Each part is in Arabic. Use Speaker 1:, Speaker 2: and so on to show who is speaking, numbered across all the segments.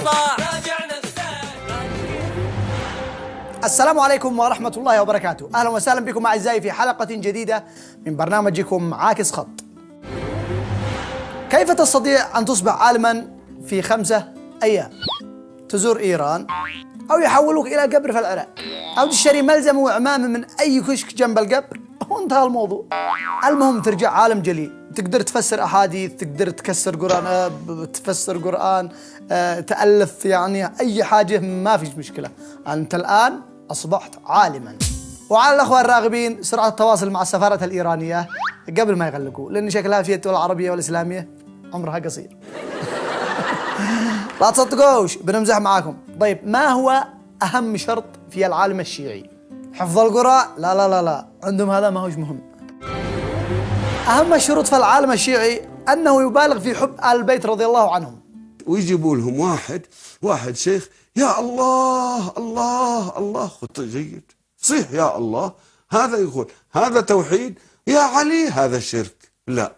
Speaker 1: صاح.
Speaker 2: السلام عليكم ورحمة الله وبركاته. أهلا وسهلا بكم أعزائي في حلقة جديدة من برنامجكم عاكس خط. كيف تستطيع أن تصبح عالما في 5 أيام؟ تزور إيران، أو يحولوك إلى قبر في العراق، أو تشتري ملزمة وعمامة من أي كشك جنب القبر وانتهى الموضوع. المهم ترجع عالم جليل، تقدر تفسر أحاديث، تقدر تكسر قرآن، تفسر قرآن، تألف، يعني أي حاجة ما فيش مشكلة. أنت الآن أصبحت عالما. وعلى الأخوة الراغبين سرعة التواصل مع السفارة الإيرانية قبل ما يغلقوا، لأن شكلها في الدول العربية والإسلامية عمرها قصير. لا تصدقوش، بنمزح معاكم. طيب، ما هو أهم شرط في العالم الشيعي؟ حفظ القرآن؟ لا لا لا لا، عندهم هذا ما هوش مهم. أهم الشروط في العالم الشيعي أنه يبالغ في حب آل البيت رضي الله عنهم.
Speaker 3: ويجيبوا لهم واحد شيخ، يا الله الله الله، خط جيد صيح يا الله، هذا يقول هذا توحيد، يا علي هذا شرك. لا،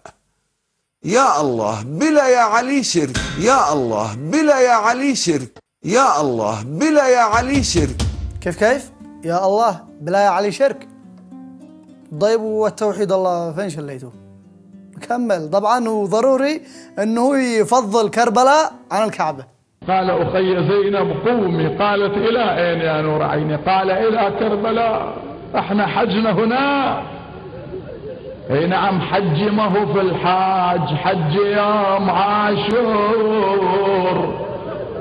Speaker 3: يا الله بلا يا علي شرك، يا الله بلا يا علي شرك، يا الله بلا يا علي شرك.
Speaker 2: كيف يا الله بلا يا علي شرك؟ طيب والتوحيد الله فين شليته؟ كمل. طبعا وضروري انه يفضل كربلاء عن الكعبة.
Speaker 4: قال أخي زينب قومي، قالت إلى أين يا نور عيني؟ قال إلى كربلاء، احنا حجنا هنا. اي نعم، حج ما هو في الحاج، حج يوم عاشور،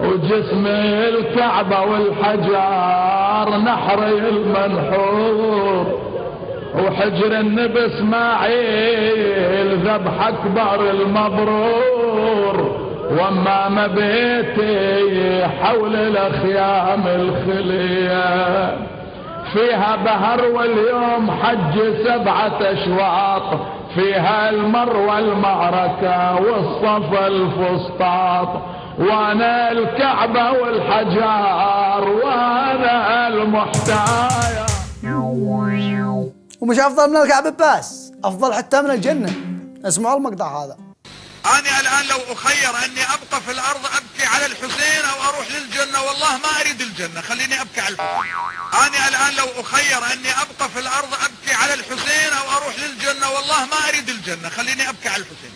Speaker 4: وجسم الكعبة والحجار نحري المنحور، وحجر النبي اسماعيل ذبح اكبر المبرور، وامام بيتي حول الاخيام الخليه، فيها بهر واليوم حج 7 أشواط، فيها المروة المعركة والصفا الفسطاط، وانا الكعبة والحجار وانا المحتايا.
Speaker 2: ومش افضل من الكعبة بس، افضل حتى من الجنة. اسمعوا المقطع هذا.
Speaker 5: أنا الآن لو أخير أني أبقى في الأرض أبكي على الحسين أو أروح للجنة، والله ما أريد الجنة، خليني أبكي على الحسين. أنا الآن لو أخير أني أبقى في الأرض أبكي على الحسين أو أروح للجنة، والله ما أريد الجنة، خليني أبكي على الحسين.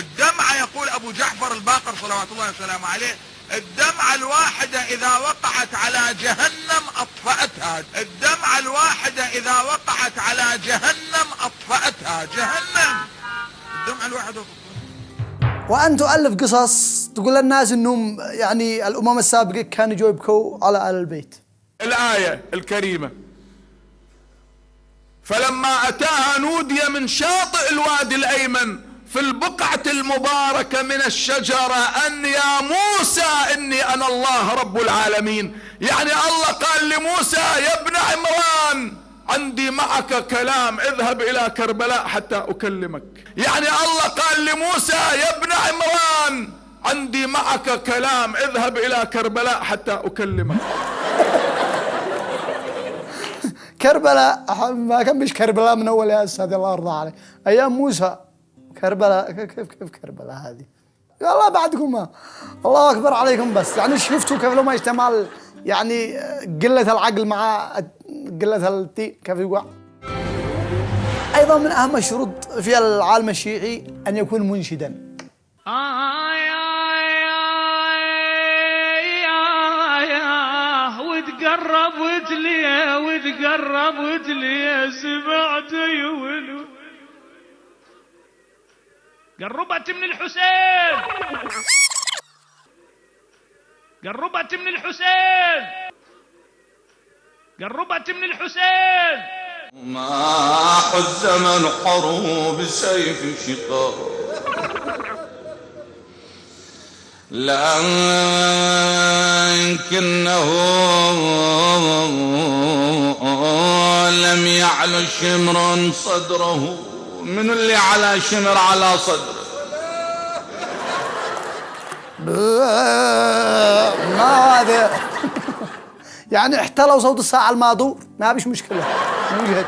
Speaker 5: الدمعة، يقول أبو جعفر الباقر صلوات الله وسلامه عليه، الدمعة الواحدة إذا وقعت على جهنم أطفأتها، الدمعة الواحدة إذا وقعت على جهنم أطفأتها، جهنم الدمعة الواحدة.
Speaker 2: وأن تؤلف قصص تقول للناس إنهم يعني الأمم السابقة كانوا يجوا يبكوا على آل البيت.
Speaker 4: الآية الكريمة: فلما أتاها نودي من شاطئ الوادي الأيمن في البقعة المباركة من الشجرة أن يا موسى إني أنا الله رب العالمين. يعني الله قال لموسى: يا ابن عمران عندي معك كلام، اذهب إلى كربلاء حتى أكلمك. يعني الله قال لموسى: يا ابن عمران عندي معك كلام، اذهب إلى كربلاء حتى أكلمك.
Speaker 2: كربلاء ما كان مش كربلاء من أول يا أستاذ، الله يرضى عليه، أيام موسى. كربلاء كيف كربلاء هذه؟ والله بعدكم ما. الله أكبر عليكم. بس يعني شفتوا كيف لو ما يجتمع يعني قلة العقل مع قلة الدين كيف يوقع. أيضا من أهم الشروط في العالم الشيعي أن يكون منشدا.
Speaker 6: وتقرب وتلي سمعت يولو قربت من الحسين، قربت من الحسين، قربت من الحسين.
Speaker 7: ما حز من حروب سيف شقاق، لكنه لم يعل شمر صدره. من اللي على شمر على صدره؟
Speaker 2: ما هذا يعني احتلوا صوت الساعة المادور، ما بيش مشكلة، موجود.